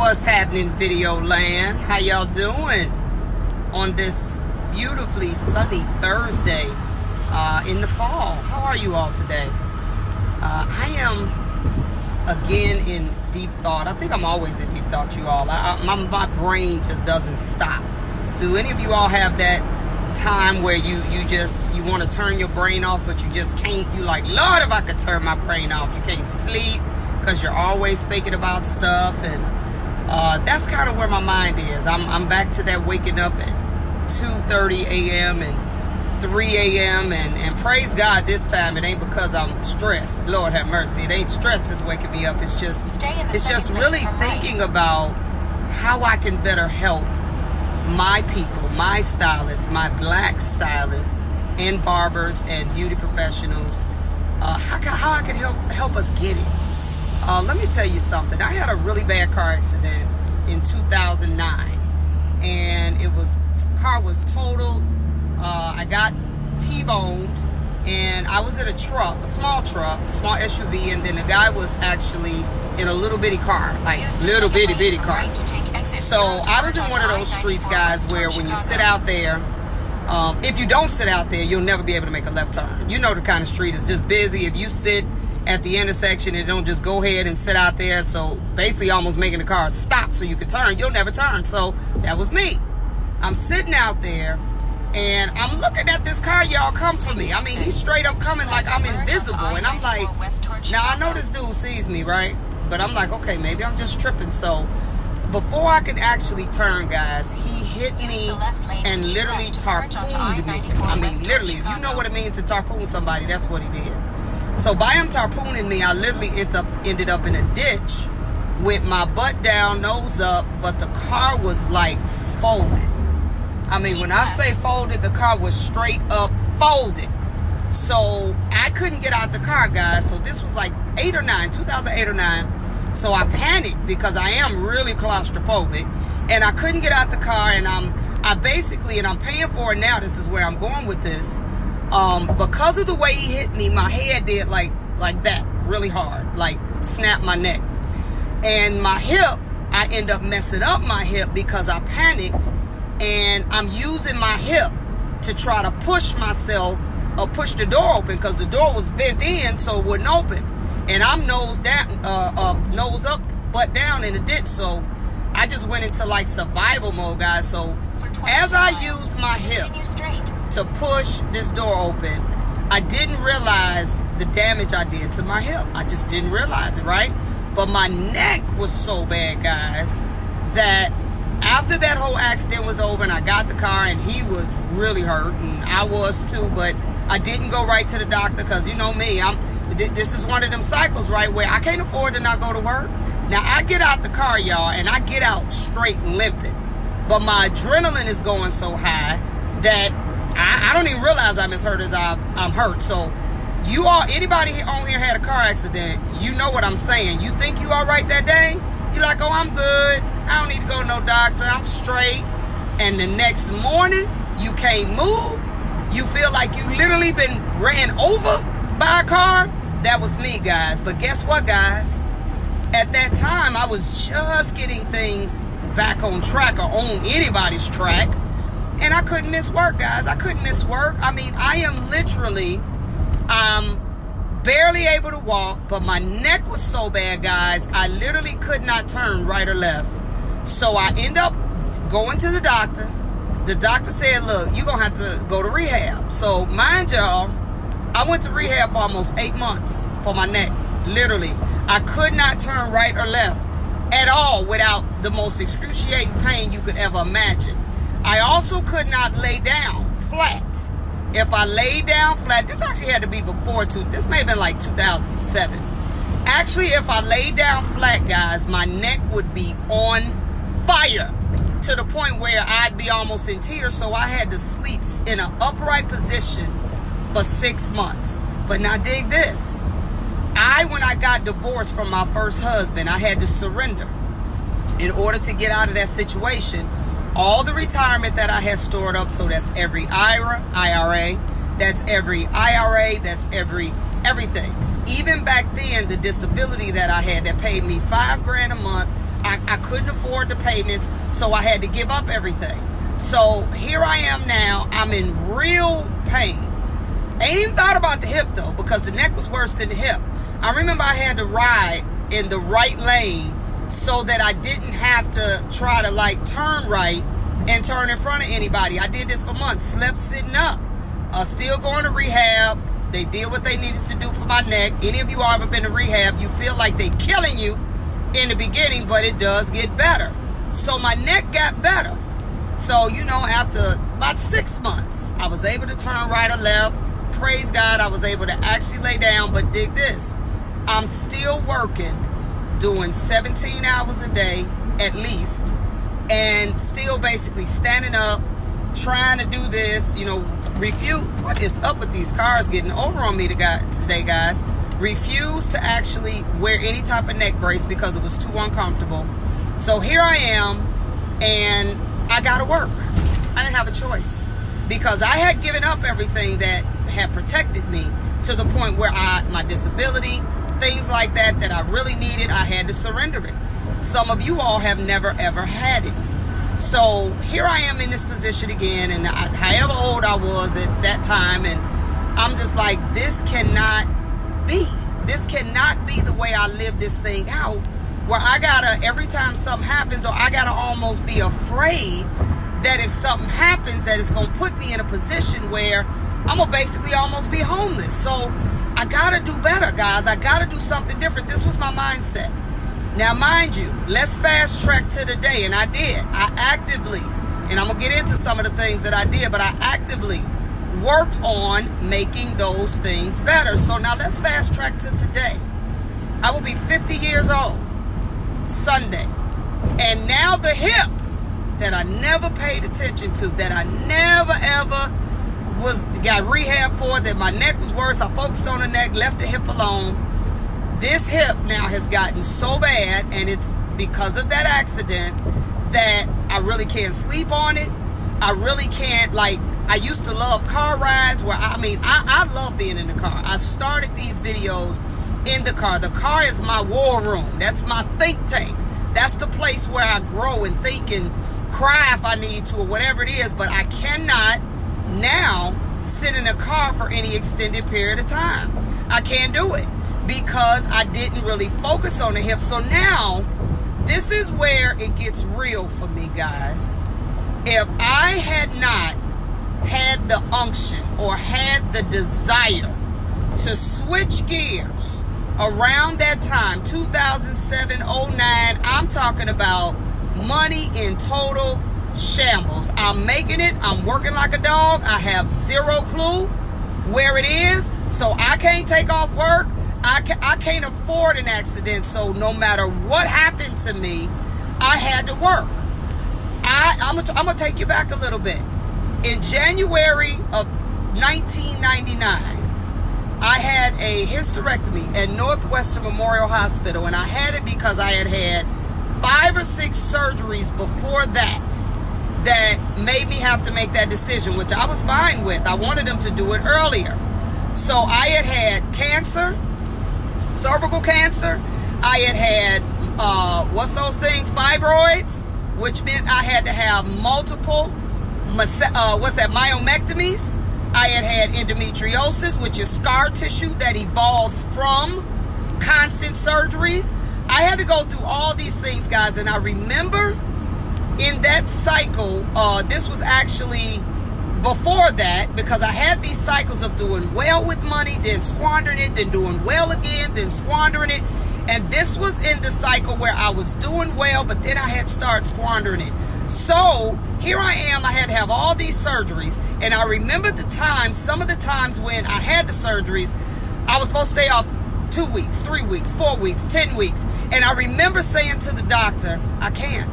What's happening, video land? How y'all doing on this beautifully sunny Thursday in the fall? How are you all today? I am again in deep thought. I think I'm always in deep thought, you all. My brain just doesn't stop. Do any of you all have that time where you want to turn your brain off, but you just can't? You like, Lord, if I could turn my brain off. You can't sleep because you're always thinking about stuff, and that's kind of where my mind is. I'm back to that waking up at 2:30 a.m. and 3 a.m. and praise God this time it ain't because I'm stressed. Lord have mercy. It ain't stress that's waking me up. It's just really thinking about how I can better help my people, my stylists, my black stylists and barbers and beauty professionals. How I can help us get it. Let me tell you something. I had a really bad car accident in 2009, and car was totaled. I got T-boned, and I was in a small SUV, and then the guy was actually in a little bitty car, like little bitty car. So I was in one of those streets, guys, where when you sit out there, if you don't sit out there, you'll never be able to make a left turn. You know the kind of street is just busy. If you sit at the intersection and don't just go ahead and sit out there, so basically almost making the car stop so you can turn, you'll never turn. So that was me. I'm sitting out there and I'm looking at this car, y'all, come for me. I mean, he's straight up coming like I'm invisible, and I'm like, now I know this dude sees me, right? But I'm like, okay, maybe I'm just tripping. So before I could actually turn, guys, he hit me and literally tarpooned me. I mean, literally, if you know what it means to tarpoon somebody, that's what he did. So by him tarpooning me, I literally ended up in a ditch with my butt down, nose up, but the car was like folded. I mean, when I say folded, the car was straight up folded. So I couldn't get out the car, guys. So this was like 2008 or 9. So I panicked because I am really claustrophobic, and I couldn't get out the car, and I'm paying for it now. This is where I'm going with this. Because of the way he hit me, my head did like that really hard, like snapped my neck. And my hip, I end up messing up my hip because I panicked, and I'm using my hip to try to push myself or push the door open because the door was bent in so it wouldn't open. And I'm nose up, butt down in the ditch. So I just went into like survival mode, guys. So as I used my hip to push this door open, I didn't realize the damage I did to my hip. I just didn't realize it, right? But my neck was so bad, guys, that after that whole accident was over and I got the car, and he was really hurt, and I was too, but I didn't go right to the doctor because you know me, this is one of them cycles, right, where I can't afford to not go to work. Now I get out the car, y'all, and I get out straight limping, but my adrenaline is going so high that I don't even realize I'm as hurt as I'm hurt. So you all, anybody on here had a car accident, you know what I'm saying. You think you all right that day, you're like, oh, I'm good, I don't need to go to no doctor, I'm straight. And the next morning you can't move, you feel like you literally been ran over by a car. That was me, guys. But guess what, guys, at that time I was just getting things back on track, or on anybody's track. And I couldn't miss work, guys. I couldn't miss work. I mean, I am literally, barely able to walk, but my neck was so bad, guys, I literally could not turn right or left. So I end up going to the doctor. The doctor said, look, you're going to have to go to rehab. So mind y'all, I went to rehab for almost 8 months for my neck. Literally, I could not turn right or left at all without the most excruciating pain you could ever imagine. I also could not lay down flat. If I laid down flat, this actually had to be before this may have been like 2007. Actually, if I laid down flat, guys, my neck would be on fire to the point where I'd be almost in tears. So I had to sleep in an upright position for 6 months. But now dig this. When I got divorced from my first husband, I had to surrender in order to get out of that situation. All the retirement that I had stored up, so that's every IRA, that's every IRA, that's everything. Even back then, the disability that I had that paid me $5 grand a month, I I couldn't afford the payments, so I had to give up everything. So here I am now. I'm in real pain. Ain't even thought about the hip though, because the neck was worse than the hip. I remember I had to ride in the right lane so that I didn't have to try to like turn right and turn in front of anybody. I did this for months, slept sitting up. Still going to rehab. They did what they needed to do for my neck. Any of you ever been to rehab, you feel like they killing you in the beginning, but it does get better. So my neck got better. So, you know, after about 6 months, I was able to turn right or left. Praise God, I was able to actually lay down, but dig this. I'm still working, doing 17 hours a day at least, and still basically standing up, trying to do this, you know, refuse. What is up with these cars getting over on me today, guys? Refuse to actually wear any type of neck brace because it was too uncomfortable. So here I am, and I gotta work. I didn't have a choice because I had given up everything that had protected me to the point where my disability, things like that I really needed, I had to surrender it. Some of you all have never ever had it. So here I am in this position again, and however old I was at that time, and I'm just like, this cannot be. This cannot be the way I live this thing out, where I gotta, every time something happens, or I gotta almost be afraid that if something happens, that it's gonna put me in a position where I'm gonna basically almost be homeless. So I gotta do better, guys. I gotta do something different. This was my mindset. Now, mind you, let's fast track to the day, and I did. I actively, and I'm gonna get into some of the things that I did, but I actively worked on making those things better. So now let's fast track to today. I will be 50 years old Sunday, and now the hip that I never paid attention to, that I never ever got rehab for, that my neck was worse, I focused on the neck, left the hip alone. This hip now has gotten so bad, and it's because of that accident, that I really can't sleep on it. I really can't, like, I used to love car rides where, I love being in the car. I started these videos in the car. The car is my war room. That's my think tank. That's the place where I grow and think and cry if I need to, or whatever it is. But I cannot now sit in a car for any extended period of time. I can't do it because I didn't really focus on the hip. So now this is where it gets real for me, guys. If I had not had the unction or had the desire to switch gears around that time, 2007, 09, I'm talking about money in total shambles. I'm making it. I'm working like a dog. I have zero clue where it is. So I can't take off work. I can't afford an accident. So no matter what happened to me, I had to work. I'm going to take you back a little bit. In January of 1999, I had a hysterectomy at Northwestern Memorial Hospital, and I had it because I had 5 or 6 surgeries before that made me have to make that decision, which I was fine with. I wanted them to do it earlier. So I had cancer, cervical cancer. I had what's those things? Fibroids, which meant I had to have multiple myomectomies. I had endometriosis, which is scar tissue that evolves from constant surgeries. I had to go through all these things, guys, and I remember in that cycle, this was actually before that, because I had these cycles of doing well with money, then squandering it, then doing well again, then squandering it. And this was in the cycle where I was doing well, but then I had started squandering it. So here I am, I had to have all these surgeries. And I remember the times, some of the times when I had the surgeries, I was supposed to stay off 2 weeks, 3 weeks, 4 weeks, 10 weeks. And I remember saying to the doctor, I can't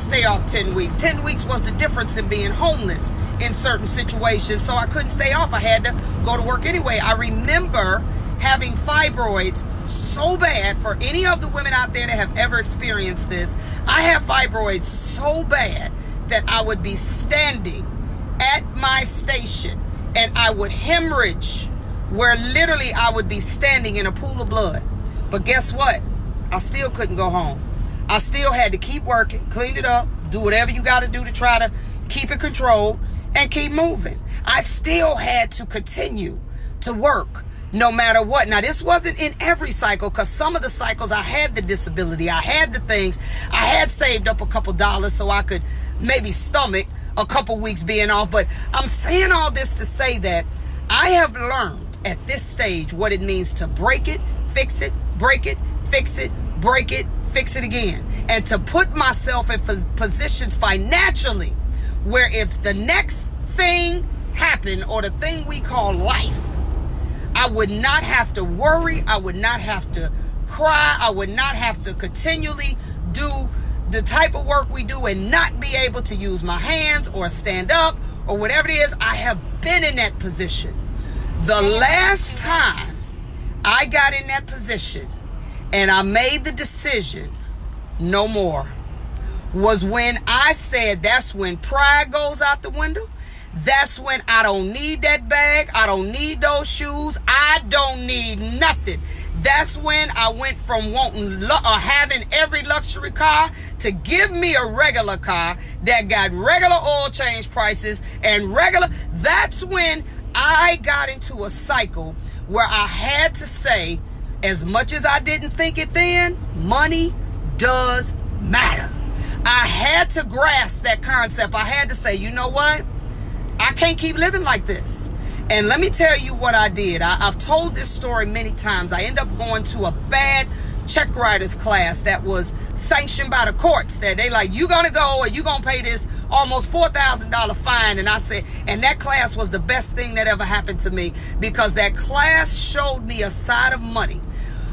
stay off 10 weeks. 10 weeks was the difference in being homeless in certain situations. So I couldn't stay off. I had to go to work anyway. I remember having fibroids so bad. For any of the women out there that have ever experienced this, I have fibroids so bad that I would be standing at my station and I would hemorrhage, where literally I would be standing in a pool of blood. But guess what? I still couldn't go home. I still had to keep working, clean it up, do whatever you got to do to try to keep it controlled and keep moving. I still had to continue to work no matter what. Now, this wasn't in every cycle, because some of the cycles I had the disability, I had the things, I had saved up a couple dollars so I could maybe stomach a couple weeks being off. But I'm saying all this to say that I have learned at this stage what it means to break it, fix it, break it, fix it, break it, fix it again. And to put myself in positions financially where if the next thing happened, or the thing we call life, I would not have to worry. I would not have to cry. I would not have to continually do the type of work we do and not be able to use my hands or stand up or whatever it is. I have been in that position. The last time I got in that position and I made the decision, no more, was when I said, that's when pride goes out the window. That's when I don't need that bag. I don't need those shoes. I don't need nothing. That's when I went from wanting having every luxury car to give me a regular car that got regular oil change prices and regular. That's when I got into a cycle where I had to say, as much as I didn't think it then, money does matter. I had to grasp that concept. I had to say, you know what? I can't keep living like this. And let me tell you what I did. I've told this story many times. I ended up going to a bad check writers class that was sanctioned by the courts, that they like, you gonna go or you gonna pay this almost $4,000 fine. And I said, and that class was the best thing that ever happened to me, because that class showed me a side of money.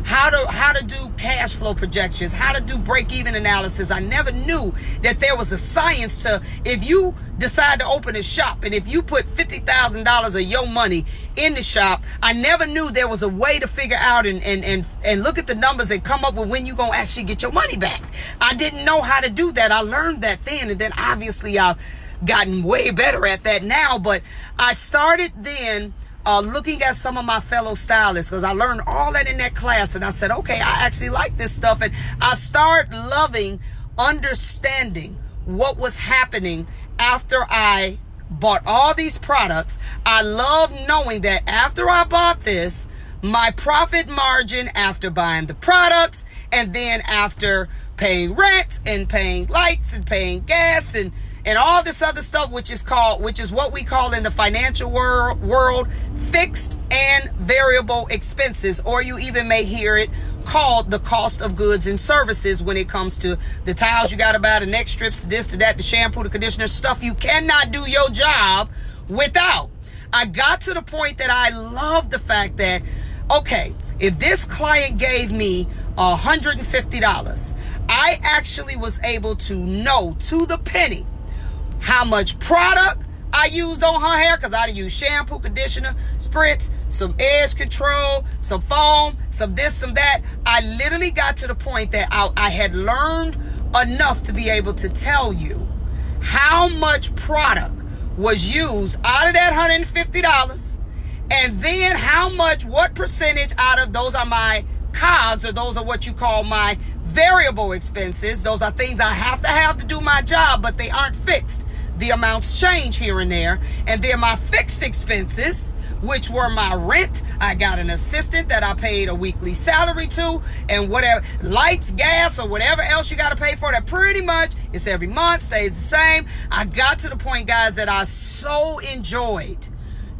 How to do cash flow projections, how to do break-even analysis. I never knew that there was a science to, if you decide to open a shop and if you put $50,000 of your money in the shop, I never knew there was a way to figure out and look at the numbers and come up with when you're going to actually get your money back. I didn't know how to do that. I learned that then, and then obviously I've gotten way better at that now. But I started then looking at some of my fellow stylists, because I learned all that in that class, and I said, okay, I actually like this stuff. And I started loving understanding what was happening after I bought all these products. I love knowing that after I bought this, my profit margin after buying the products, and then after paying rent and paying lights and paying gas and all this other stuff, which is what we call in the financial world fixed and variable expenses, or you even may hear it called the cost of goods and services when it comes to the towels you got to buy, the neck strips, this, to that, the shampoo, the conditioner, stuff you cannot do your job without. I got to the point that I love the fact that, okay, if this client gave me $150, I actually was able to know to the penny how much product I used on her hair, because I done used shampoo, conditioner, spritz, some edge control, some foam, some this, some that. I literally got to the point that I had learned enough to be able to tell you how much product was used out of that $150, and then how much, what percentage out of those are my COGS, or those are what you call my variable expenses. Those are things I have to do my job, but they aren't fixed. The amounts change here and there. And then my fixed expenses, which were my rent. I got an assistant that I paid a weekly salary to, and whatever, lights, gas, or whatever else you got to pay for, that pretty much it's every month, stays the same. I got to the point, guys, that I so enjoyed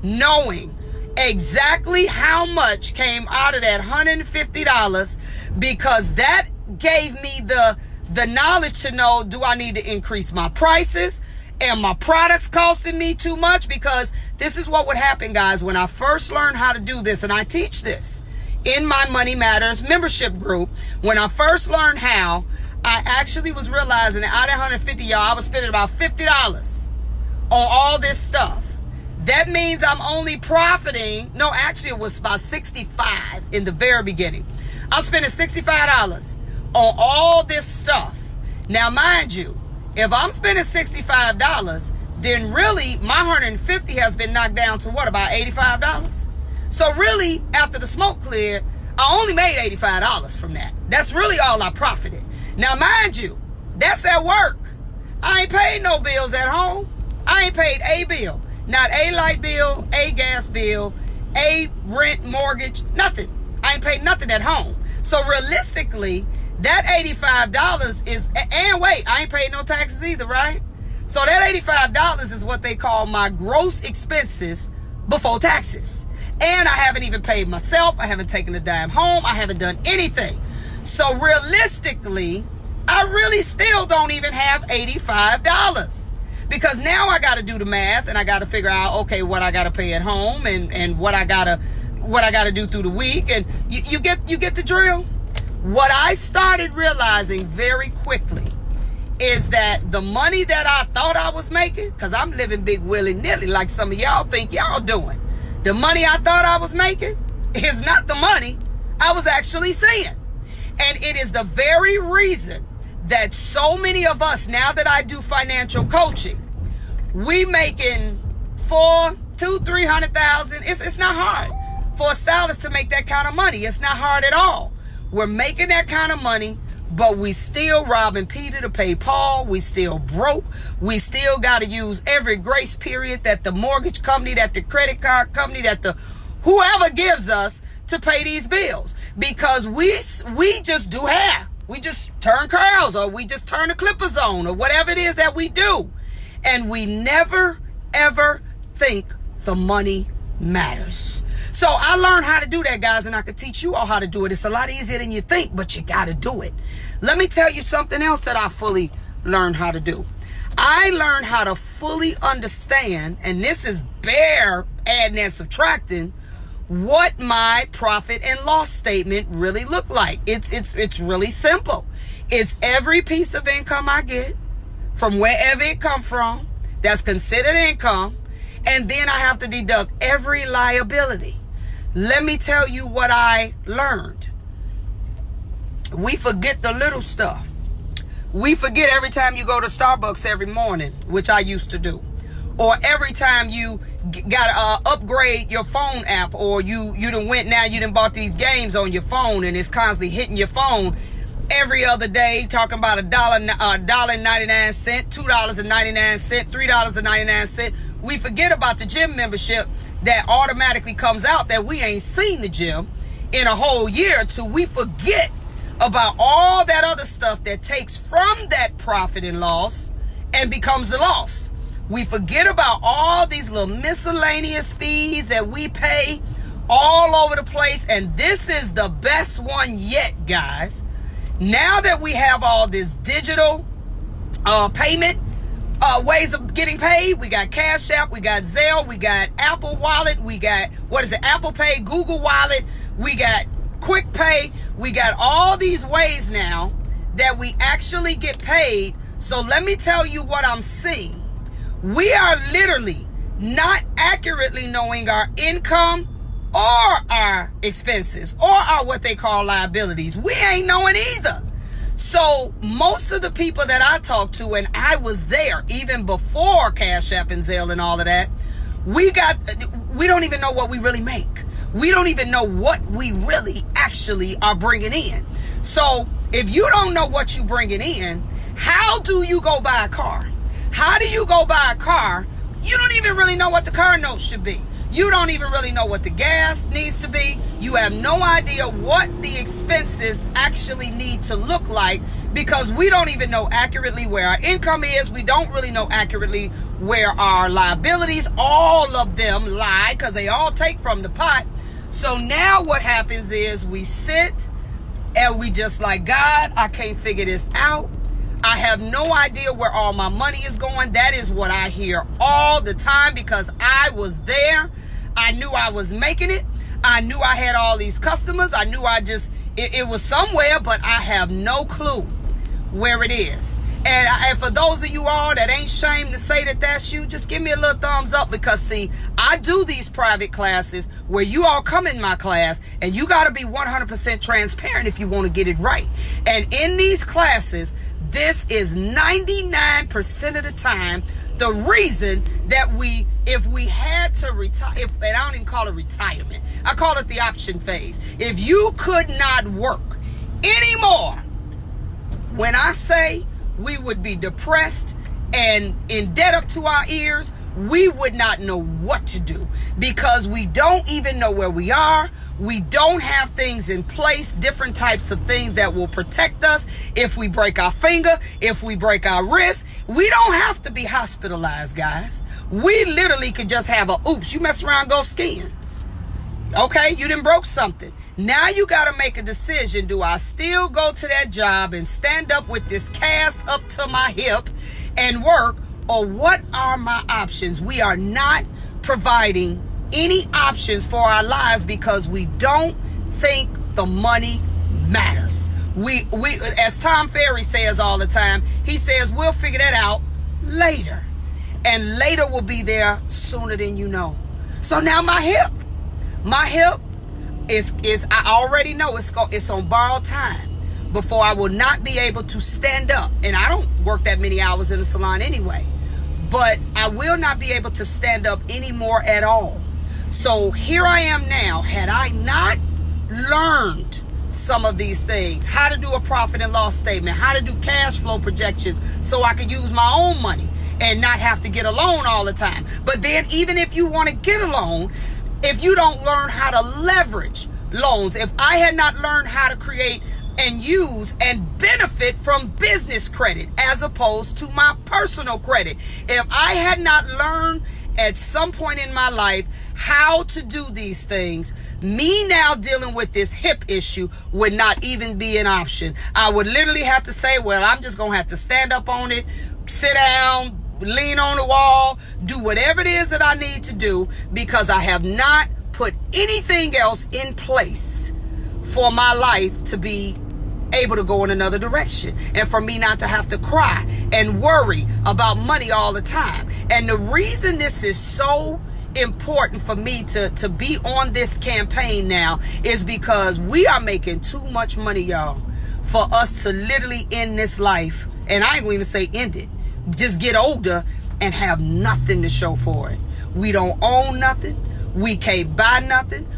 knowing exactly how much came out of that $150, because that gave me the knowledge to know, do I need to increase my prices? And my products costing me too much? Because this is what would happen, guys, when I first learned how to do this, and I teach this in my Money Matters membership group. When I first learned how, I actually was realizing that out of 150, y'all, I was spending about $50 on all this stuff. That means I'm only profiting, no, actually it was about $65 in the very beginning. I was spending $65 on all this stuff. Now, mind you, if I'm spending $65, then really my $150 has been knocked down to what, about $85? So really, after the smoke cleared, I only made $85 from that. That's really all I profited. Now, mind you, that's at work. I ain't paid no bills at home. I ain't paid a bill. Not a light bill, a gas bill, a rent, mortgage, nothing. I ain't paid nothing at home. So realistically, that $85 is, and wait, I ain't paid no taxes either, right? So that $85 is what they call my gross expenses before taxes. And I haven't even paid myself. I haven't taken a dime home. I haven't done anything. So realistically, I really still don't even have $85. Because now I got to do the math and I got to figure out, okay, what I got to pay at home and what I got to do through the week. And you get the drill. What I started realizing very quickly is that the money that I thought I was making, because I'm living big willy-nilly like some of y'all think y'all doing. The money I thought I was making is not the money I was actually seeing. And it is the very reason that so many of us, now that I do financial coaching, we making $200,000-300,000. It's not hard for a stylist to make that kind of money. It's not hard at all. We're making that kind of money, but we still robbing Peter to pay Paul. We still broke. We still got to use every grace period that the mortgage company, that the credit card company, that the whoever gives us to pay these bills, because we just do hair. We just turn curls, or we just turn the clippers on, or whatever it is that we do. And we never, ever think the money matters. So I learned how to do that, guys, and I could teach you all how to do it. It's a lot easier than you think, but you got to do it. Let me tell you something else that I fully learned how to do. I learned how to fully understand, and this is bare adding and subtracting, what my profit and loss statement really look like. It's really simple. It's every piece of income I get from wherever it come from that's considered income, and then I have to deduct every liability. Let me tell you what I learned. We forget the little stuff. We forget every time you go to Starbucks every morning, which I used to do, or every time you got to upgrade your phone app, or you done went, now you done bought these games on your phone and it's constantly hitting your phone every other day, talking about $1.99, $2.99, $3.99. We forget about the gym membership that automatically comes out that we ain't seen the gym in a whole year or two. We forget about all that other stuff that takes from that profit and loss and becomes the loss. We forget about all these little miscellaneous fees that we pay all over the place. And this is the best one yet, guys. Now that we have all this digital payment ways of getting paid, we got Cash App, we got Zelle, we got Apple Wallet, we got, Apple Pay, Google Wallet, we got Quick Pay, we got all these ways now that we actually get paid. So let me tell you what I'm seeing. We are literally not accurately knowing our income or our expenses or our what they call liabilities. We ain't knowing either. So most of the people that I talk to, and I was there even before Cash App and Zelle and all of that, we don't even know what we really make. We don't even know what we really actually are bringing in. So if you don't know what you're bringing in, how do you go buy a car? How do you go buy a car? You don't even really know what the car note should be. You don't even really know what the gas needs to be. You have no idea what the expenses actually need to look like, because we don't even know accurately where our income is. We don't really know accurately where our liabilities, all of them lie, because they all take from the pot. So now what happens is we sit and we just like, God, I can't figure this out. I have no idea where all my money is going. That is what I hear all the time, because I was there. I knew I was making it. I knew I had all these customers. I knew it was somewhere, but I have no clue where it is. And for those of you all that ain't ashamed to say that that's you, just give me a little thumbs up, because see, I do these private classes where you all come in my class, and you got to be 100% transparent if you want to get it right. And in these classes, this is 99% of the time the reason that if we had to retire, and I don't even call it retirement, I call it the option phase. If you could not work anymore, when I say we would be depressed and in debt up to our ears, we would not know what to do because we don't even know where we are. We don't have things in place, different types of things that will protect us. If we break our finger, if we break our wrist, we don't have to be hospitalized, guys. We literally could just have a oops, you mess around, go skiing. Okay, you done broke something. Now you got to make a decision. Do I still go to that job and stand up with this cast up to my hip and work, or what are my options? We are not providing any options for our lives because we don't think the money matters. We as Tom Ferry says all the time, he says we'll figure that out later, and later will be there sooner than you know. So now my hip is I already know it's on borrowed time before I will not be able to stand up, and I don't work that many hours in the salon anyway, but I will not be able to stand up anymore at all. So here I am now. Had I not learned some of these things, how to do a profit and loss statement, how to do cash flow projections so I could use my own money and not have to get a loan all the time. But then even if you want to get a loan, if you don't learn how to leverage loans, if I had not learned how to create and use and benefit from business credit as opposed to my personal credit, if I had not learned at some point in my life how to do these things, me now dealing with this hip issue would not even be an option. I would literally have to say, well, I'm just going to have to stand up on it, sit down, lean on the wall, do whatever it is that I need to do because I have not put anything else in place for my life to be able to go in another direction, and for me not to have to cry and worry about money all the time. And the reason this is so important for me to be on this campaign now is because we are making too much money, y'all, for us to literally end this life, and I ain't gonna even say end it, just get older and have nothing to show for it. We don't own nothing. We can't buy nothing.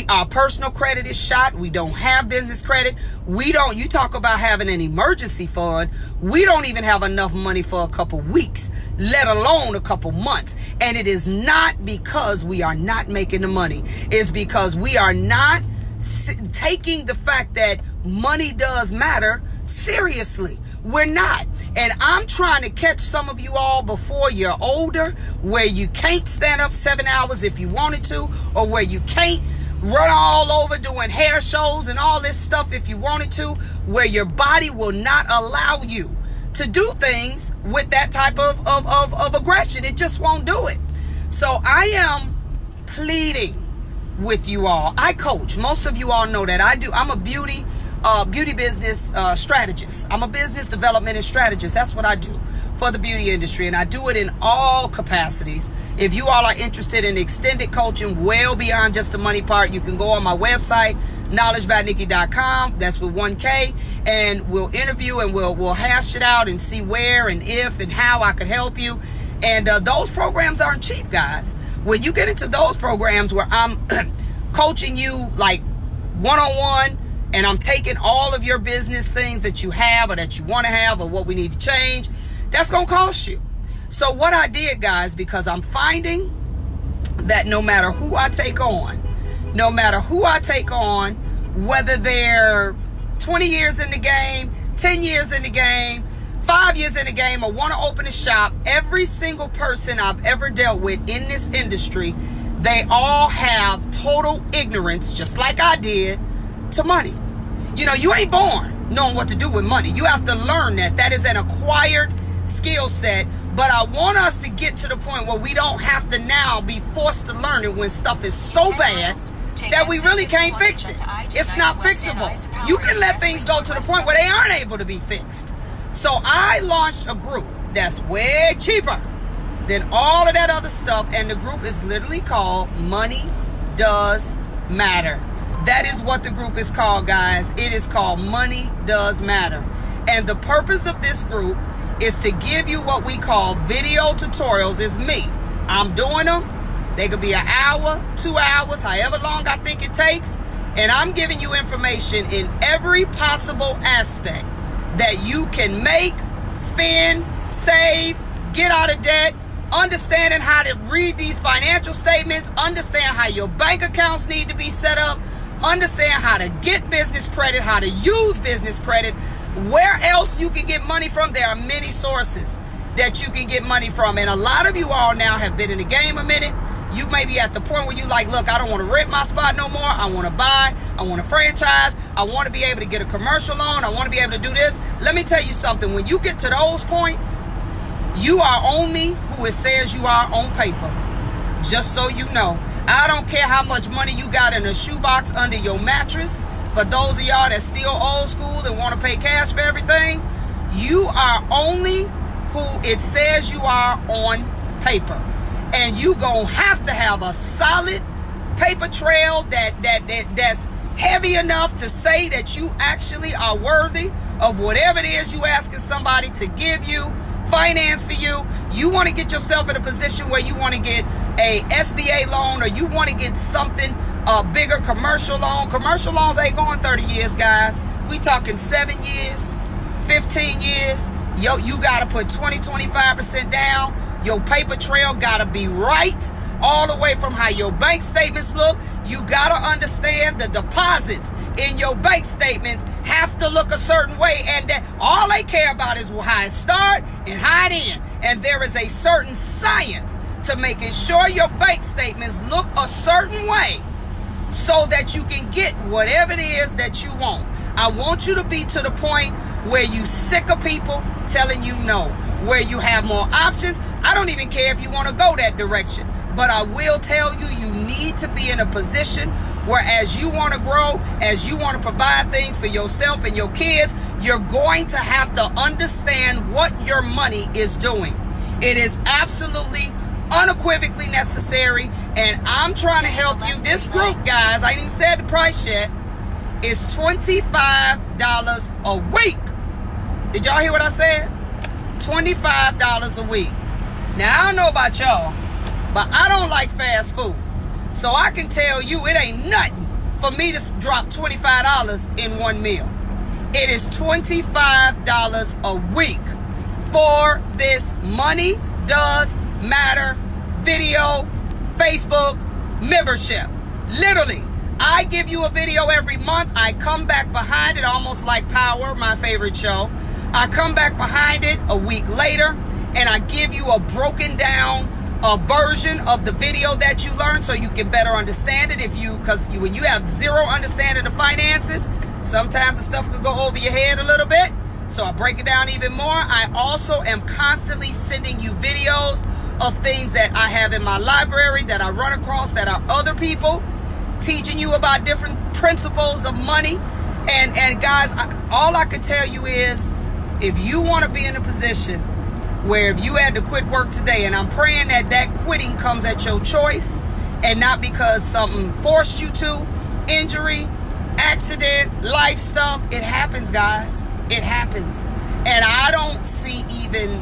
Our personal credit is shot. We don't have business credit. You talk about having an emergency fund. We don't even have enough money for a couple weeks, let alone a couple months. And it is not because we are not making the money. It's because we are not taking the fact that money does matter seriously. We're not. And I'm trying to catch some of you all before you're older, where you can't stand up 7 hours if you wanted to, or where you can't run all over doing hair shows and all this stuff if you wanted to, where your body will not allow you to do things with that type of aggression. It just won't do it. So I am pleading with you all. I coach. Most of you all know that I do. I'm a beauty business strategist. I'm a business development and strategist. That's what I do for the beauty industry, and I do it in all capacities. If you all are interested in extended coaching well beyond just the money part, you can go on my website, knowledgebynikki.com. That's with 1K, and we'll interview and we'll hash it out and see where and if and how I could help you. And those programs aren't cheap, guys. When you get into those programs where I'm coaching you like one-on-one, and I'm taking all of your business things that you have or that you want to have or what we need to change, that's going to cost you. So what I did, guys, because I'm finding that no matter who I take on, whether they're 20 years in the game, 10 years in the game, 5 years in the game, or want to open a shop, every single person I've ever dealt with in this industry, they all have total ignorance, just like I did, to money. You know, you ain't born knowing what to do with money. You have to learn that is an acquired skill set. But I want us to get to the point where we don't have to now be forced to learn it when stuff is so bad that we really can't fix it. It's not fixable. You can let things go to the point where they aren't able to be fixed. So I launched a group that's way cheaper than all of that other stuff, and the group is literally called Money Does Matter. That is what the group is called, guys. It is called Money Does Matter. And the purpose of this group is to give you what we call video tutorials. It's me. I'm doing them. They could be an hour, 2 hours, however long I think it takes. And I'm giving you information in every possible aspect that you can make, spend, save, get out of debt, understanding how to read these financial statements, understand how your bank accounts need to be set up, understand how to get business credit, how to use business credit, where else you can get money from. There are many sources that you can get money from. And a lot of you all now have been in the game a minute. You may be at the point where you like, look, I don't want to rent my spot no more. I want to buy. I want to franchise. I want to be able to get a commercial loan. I want to be able to do this. Let me tell you something. When you get to those points, you are only who it says you are on paper. Just so you know. I don't care how much money you got in a shoebox under your mattress. For those of y'all that's still old school and want to pay cash for everything, you are only who it says you are on paper. And you gonna have to have a solid paper trail that's heavy enough to say that you actually are worthy of whatever it is you asking somebody to give you, finance for you. You want to get yourself in a position where you want to get a SBA loan, or you want to get something, a bigger commercial loan. Commercial loans ain't going 30 years, guys. We talking 7 years, 15 years. Yo, you got to put 20-25% down. Your paper trail got to be right, all the way from how your bank statements look. You got to understand the deposits in your bank statements have to look a certain way, and that all they care about is how it start and how it end. And there is a certain science to making sure your bank statements look a certain way so that you can get whatever it is that you want. I want you to be to the point where you sick of people telling you no, where you have more options. I don't even care if you want to go that direction, but I will tell you, you need to be in a position where, as you want to grow, as you want to provide things for yourself and your kids, you're going to have to understand what your money is doing. It is absolutely unequivocally necessary, and I'm trying to help you. This group, guys, I ain't even said the price yet, is $25 a week. Did y'all hear what I said? $25 a week. Now, I don't know about y'all, but I don't like fast food. So I can tell you it ain't nothing for me to drop $25 in one meal. It is $25 a week for this Money Does Matter video Facebook membership. Literally, I give you a video every month. I come back behind it, almost like Power, my favorite show. I come back behind it a week later, and I give you a broken down version of the video that you learned so you can better understand it. Because when you have zero understanding of finances, sometimes the stuff could go over your head a little bit. So I break it down even more. I also am constantly sending you videos of things that I have in my library that I run across that are other people teaching you about different principles of money. And guys, all I can tell you is, if you want to be in a position where if you had to quit work today, and I'm praying that that quitting comes at your choice and not because something forced you to, injury, accident, life stuff, it happens, guys. It happens. And I don't see even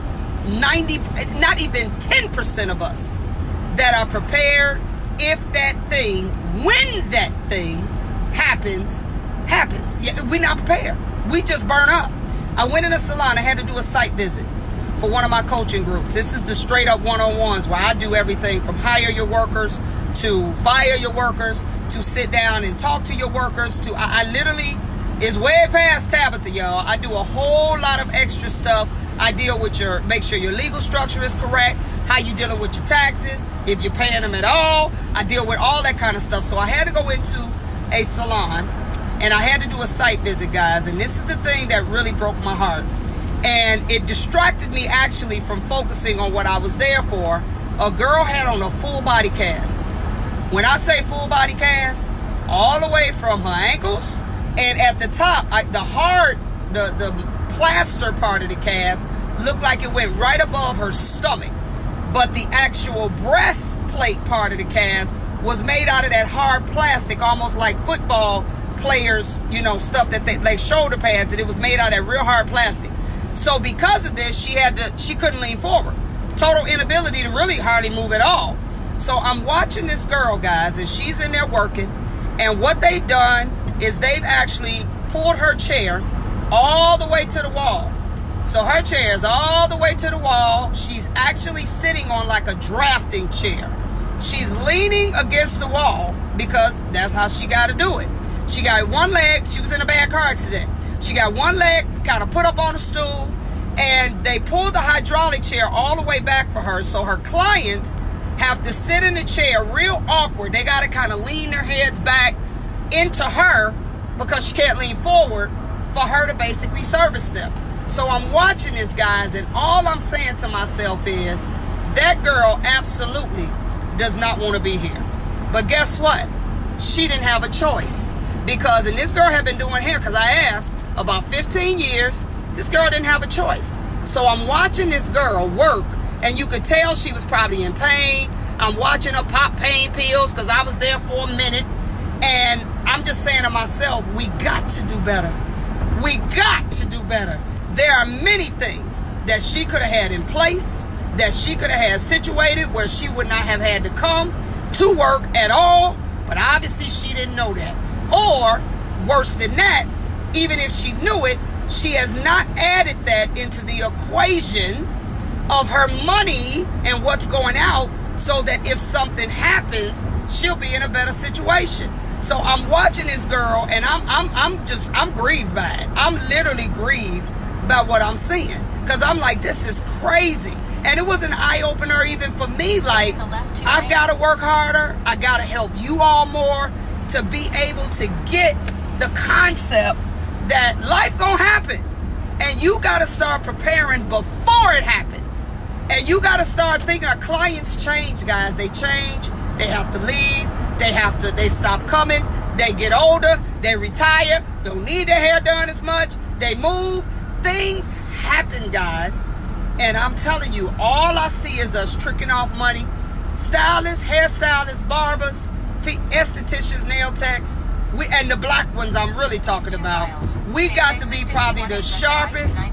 90, not even 10% of us that are prepared if that thing, when that thing happens. Yeah, we're not prepared. We just burn up. I went in a salon. I had to do a site visit for one of my coaching groups. This is the straight up one-on-ones where I do everything from hire your workers to fire your workers to sit down and talk to your workers to I literally is way past Tabitha, y'all. I do a whole lot of extra stuff. I deal with make sure your legal structure is correct, how you dealing with your taxes, if you're paying them at all. I deal with all that kind of stuff. So I had to go into a salon and I had to do a site visit, guys. And this is the thing that really broke my heart. And it distracted me actually from focusing on what I was there for. A girl had on a full body cast. When I say full body cast, all the way from her ankles, and at the top, the plaster part of the cast looked like it went right above her stomach. But the actual breastplate part of the cast was made out of that hard plastic, almost like football players, stuff that they like shoulder pads, and it was made out of that real hard plastic. So because of this, she couldn't lean forward. Total inability to really hardly move at all. So I'm watching this girl, guys, and she's in there working. And what they've done is they've actually pulled her chair all the way to the wall. So her chair is all the way to the wall. She's actually sitting on like a drafting chair. She's leaning against the wall because that's how she got to do it. She got one leg. She was in a bad car accident. She got one leg kind of put up on a stool, and they pulled the hydraulic chair all the way back for her. So her clients have to sit in the chair real awkward. They got to kind of lean their heads back into her because she can't lean forward for her to basically service them. So I'm watching this, guys, and all I'm saying to myself is that girl absolutely does not want to be here. But guess what? She didn't have a choice. Because, and this girl had been doing hair, because I asked, about 15 years, this girl didn't have a choice. So I'm watching this girl work, and you could tell she was probably in pain. I'm watching her pop pain pills, because I was there for a minute. And I'm just saying to myself, we got to do better. We got to do better. There are many things that she could have had in place, that she could have had situated where she would not have had to come to work at all. But obviously she didn't know that. Or, worse than that, even if she knew it, she has not added that into the equation of her money and what's going out, so that if something happens, she'll be in a better situation. So I'm watching this girl, and I'm grieved by it. I'm literally grieved by what I'm seeing, because I'm like, this is crazy. And it was an eye-opener even for me. Like, I've got to work harder. I got to help you all more to be able to get the concept that life gonna happen. And you got to start preparing before it happens. And you got to start thinking. Our clients change, guys. They change. They have to leave. They stop coming. They get older. They retire. Don't need their hair done as much. They move. Things happen, guys. And I'm telling you, all I see is us tricking off money. Stylists, hairstylists, barbers, estheticians, nail techs, and the black ones I'm really talking about. We got to be probably the sharpest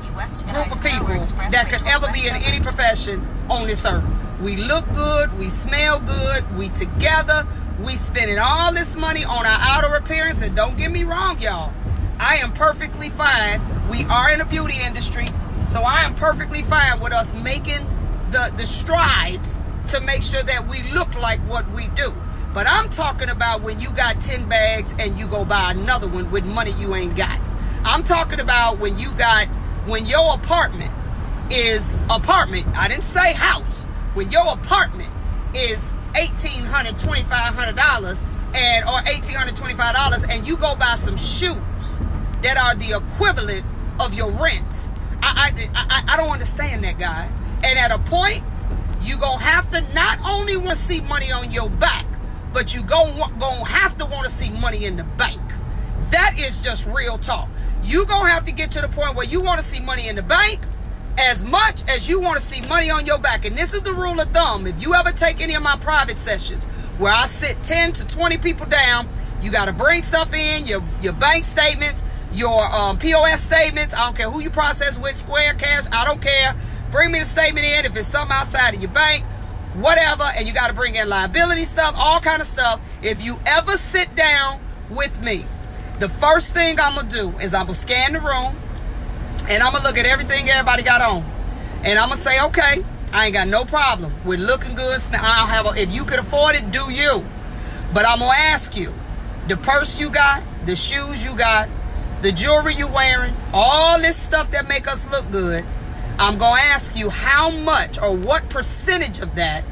group of people that could ever be in any profession on this earth. We look good, we smell good, we together, we spending all this money on our outer appearance. And don't get me wrong, y'all, I am perfectly fine. We are in the beauty industry, so I am perfectly fine with us making the strides to make sure that we look like what we do. But I'm talking about when you got 10 bags and you go buy another one with money you ain't got. I'm talking about when your apartment is I didn't say house. When your apartment is $1,800, $2,500 or $1,825, and you go buy some shoes that are the equivalent of your rent. I don't understand that, guys. And at a point, you gonna have to not only want to see money on your back, but you gonna have to want to see money in the bank. That is just real talk. You gonna have to get to the point where you want to see money in the bank as much as you want to see money on your back. And this is the rule of thumb. If you ever take any of my private sessions where I sit 10 to 20 people down, you got to bring stuff in, your bank statements, your POS statements. I don't care who you process with, Square, Cash, I don't care. Bring me the statement in if it's something outside of your bank, whatever. And you got to bring in liability stuff, all kind of stuff. If you ever sit down with me, the first thing I'm going to do is I'm going to scan the room, and I'm going to look at everything everybody got on. And I'm going to say, okay, I ain't got no problem with looking good. If you could afford it, do you. But I'm going to ask you, the purse you got, the shoes you got, the jewelry you wearing, all this stuff that make us look good, I'm going to ask you how much or what percentage of that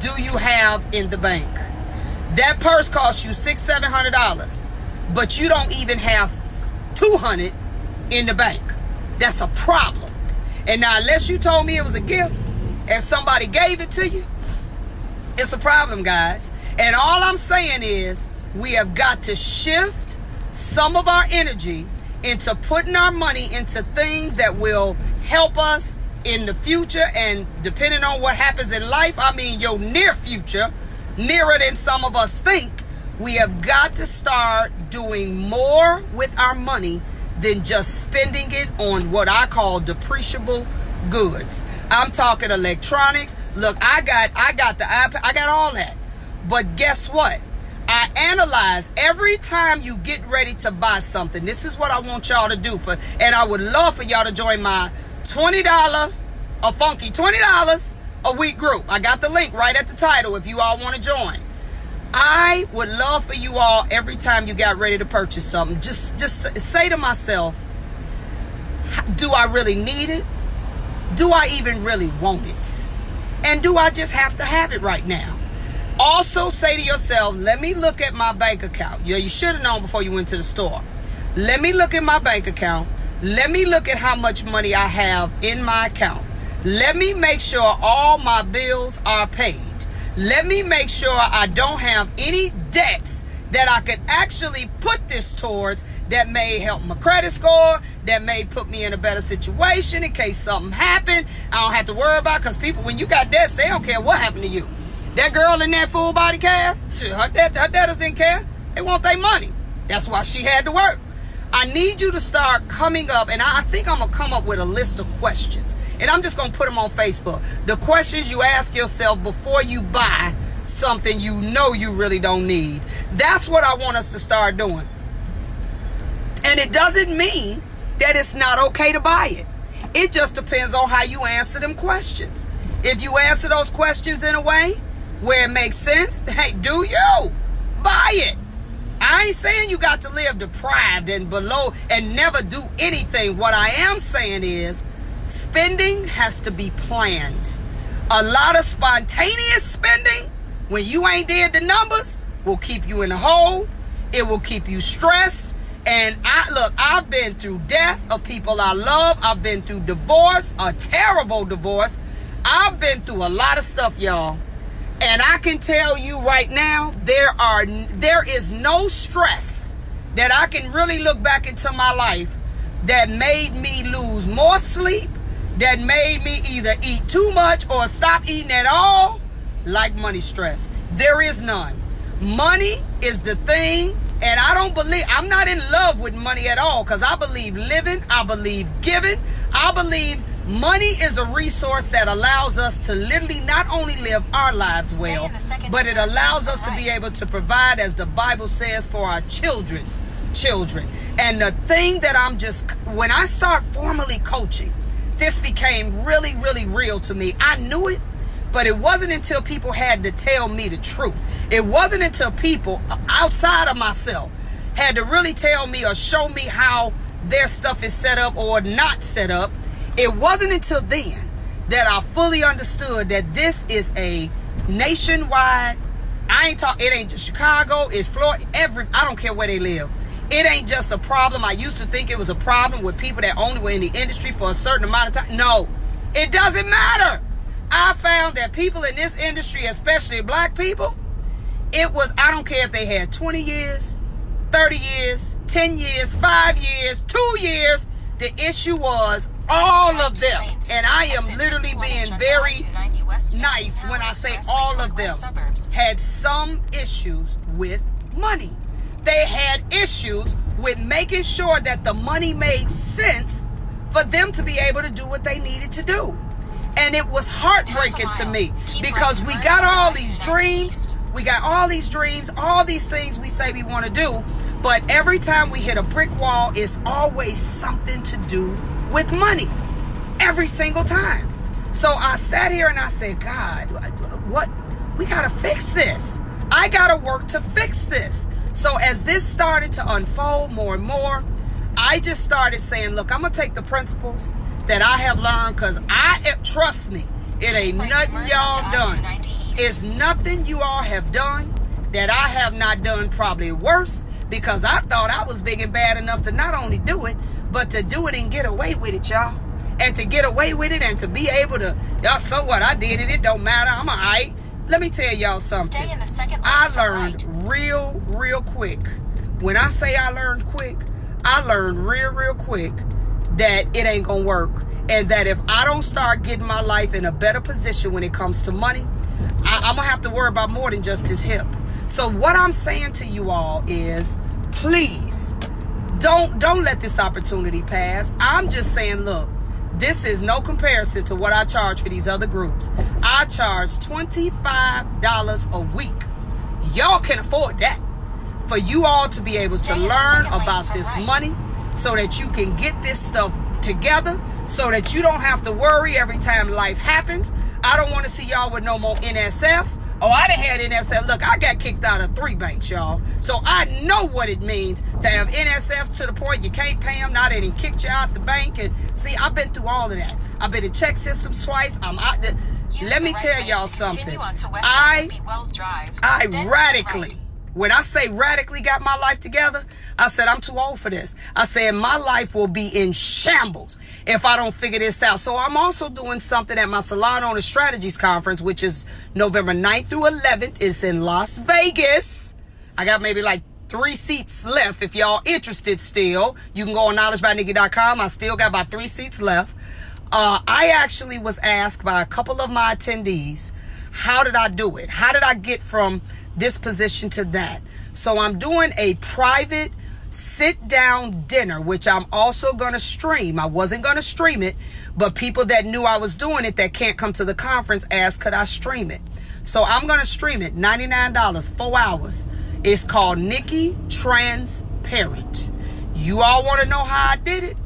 do you have in the bank? That purse costs you $600, $700, but you don't even have $200 in the bank. That's a problem. And now, unless you told me it was a gift and somebody gave it to you, it's a problem, guys. And all I'm saying is we have got to shift some of our energy into putting our money into things that will help us in the future. And depending on what happens in life, I mean your near future, nearer than some of us think, we have got to start doing more with our money than just spending it on what I call depreciable goods. I'm talking electronics. Look, I got the iPad, I got all that. But guess what? I analyze every time you get ready to buy something. This is what I want y'all to do and I would love for y'all to join my $20, a funky $20 a week group. I got the link right at the title if you all want to join. I would love for you all, every time you got ready to purchase something, just say to myself, do I really need it? Do I even really want it? And do I just have to have it right now? Also say to yourself, let me look at my bank account. Yeah, you should have known before you went to the store. Let me look at my bank account. Let me look at how much money I have in my account. Let me make sure all my bills are paid. Let me make sure I don't have any debts that I could actually put this towards that may help my credit score, that may put me in a better situation in case something happened. I don't have to worry about, because people, when you got debts, they don't care what happened to you. That girl in that full body cast, her debtors didn't care. They want their money. That's why she had to work. I need you to start coming up, and I think I'm going to come up with a list of questions. And I'm just going to put them on Facebook. The questions you ask yourself before you buy something you know you really don't need. That's what I want us to start doing. And it doesn't mean that it's not okay to buy it. It just depends on how you answer them questions. If you answer those questions in a way where it makes sense, hey, do you buy it? I ain't saying you got to live deprived and below and never do anything. What I am saying is spending has to be planned. A lot of spontaneous spending, when you ain't did the numbers, will keep you in a hole. It will keep you stressed. And I've been through death of people I love. I've been through divorce, a terrible divorce. I've been through a lot of stuff, y'all. And I can tell you right now, there is no stress that I can really look back into my life that made me lose more sleep, that made me either eat too much or stop eating at all, like money stress. There is none. Money is the thing, and I'm not in love with money at all, because I believe living, I believe giving, I believe money is a resource that allows us to literally not only live our lives well, but it allows us to be able to provide, as the Bible says, for our children's children. And the thing that when I start formally coaching, this became really, really real to me. I knew it, but it wasn't until people had to tell me the truth. It wasn't until people outside of myself had to really tell me or show me how their stuff is set up or not set up. It wasn't until then that I fully understood that this is a nationwide, it ain't just Chicago, it's Florida, I don't care where they live. It ain't just a problem. I used to think it was a problem with people that only were in the industry for a certain amount of time. No, it doesn't matter. I found that people in this industry, especially black people, I don't care if they had 20 years, 30 years, 10 years, 5 years, 2 years. The issue was all of them, and I am literally being very nice when I say all of them had some issues with money. They had issues with making sure that the money made sense for them to be able to do what they needed to do. And it was heartbreaking to me, because we got all these dreams. We got all these dreams, all these things we say we want to do. But every time we hit a brick wall, it's always something to do with money. Every single time. So I sat here and I said, God, what? We got to fix this. I got to work to fix this. So as this started to unfold more and more, I just started saying, look, I'm going to take the principles that I have learned, because trust me, it ain't nothing y'all done. It's nothing you all have done that I have not done, probably worse, because I thought I was big and bad enough to not only do it, but to do it and get away with it, y'all. And to get away with it and to be able to, y'all, so what? I did it. It don't matter. I'm all right. Let me tell y'all something. Stay in the second I learned real quick. When I say I learned quick, I learned real quick that it ain't gonna work. And that if I don't start getting my life in a better position when it comes to money, I'm gonna have to worry about more than just this hip. So what I'm saying to you all is, please Don't let this opportunity pass. I'm just saying, look, this is no comparison to what I charge for these other groups. I charge $25 a week. Y'all can afford that. For you all to be able to learn about this money so that you can get this stuff together, so that you don't have to worry every time life happens. I don't want to see y'all with no more NSFs. Oh, I done had NSF. Look, I got kicked out of 3 banks, y'all. So I know what it means to have NSFs to the point you can't pay them. Now they done kicked you out the bank. And see, I've been through all of that. I've been in check systems twice. I'm out there. Let me tell y'all something. I radically, when I say radically got my life together, I said I'm too old for this. I said my life will be in shambles if I don't figure this out. So I'm also doing something at my Salon Owner Strategies Conference, which is November 9th through 11th. It's in Las Vegas. I got maybe like 3 seats left. If y'all interested still, you can go on knowledgebynikki.com. I still got about 3 seats left. I actually was asked by a couple of my attendees, how did I do it? How did I get from this position to that? So I'm doing a private sit down dinner, which I'm also going to stream. I wasn't going to stream it, but people that knew I was doing it that can't come to the conference asked, could I stream it? So I'm going to stream it. $99, 4 hours. It's called Nikki Transparent. You all want to know how I did it?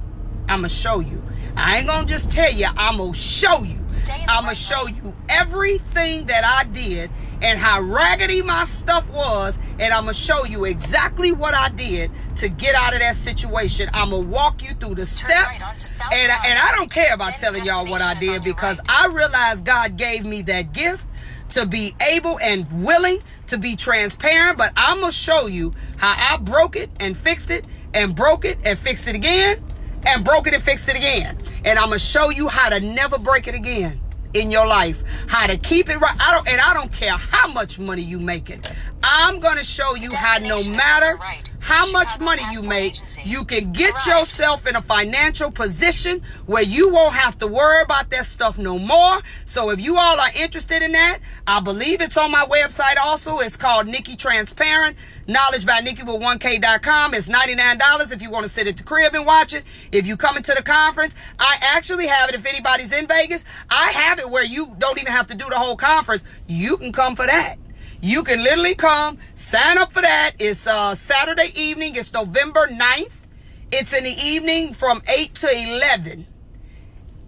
I'm going to show you. I ain't going to just tell you. I'm going to show you. I'm going to show you everything that I did and how raggedy my stuff was. And I'm going to show you exactly what I did to get out of that situation. I'm going to walk you through the steps. And I don't care about telling y'all what I did, because I realized God gave me that gift to be able and willing to be transparent. But I'm going to show you how I broke it and fixed it and broke it and fixed it again and broke it and fixed it again. And I'm going to show you how to never break it again in your life, how to keep it right. I don't care how much money you make it. I'm going to show you how, no matter how much money you make, you can get yourself in a financial position where you won't have to worry about that stuff no more. So if you all are interested in that, I believe it's on my website also. It's called Nikki Transparent, Knowledge by Nikki with 1K.com. It's $99 if you want to sit at the crib and watch it. If you come into the conference, I actually have it. If anybody's in Vegas, I have it where you don't even have to do the whole conference. You can come for that. You can literally come, sign up for that. It's Saturday evening. It's November 9th. It's in the evening from 8 to 11.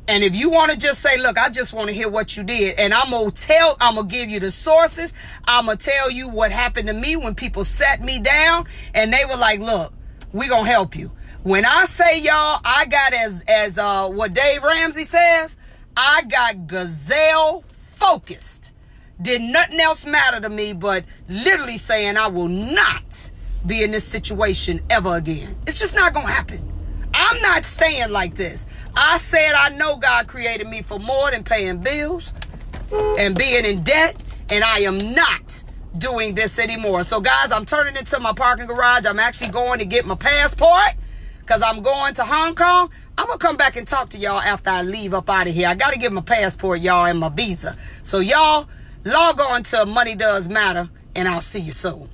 And if you want to just say, look, I just want to hear what you did, and I'm going to give you the sources. I'm going to tell you what happened to me when people sat me down and they were like, look, we're going to help you. When I say, y'all, I got as what Dave Ramsey says, I got gazelle focused. Did nothing else matter to me but literally saying I will not be in this situation ever again. It's just not going to happen. I'm not staying like this. I said I know God created me for more than paying bills and being in debt, and I am not doing this anymore. So guys, I'm turning into my parking garage. I'm actually going to get my passport because I'm going to Hong Kong. I'm going to come back and talk to y'all after I leave up out of here. I got to get my passport, y'all, and my visa. So y'all, log on to Money Does Matter, and I'll see you soon.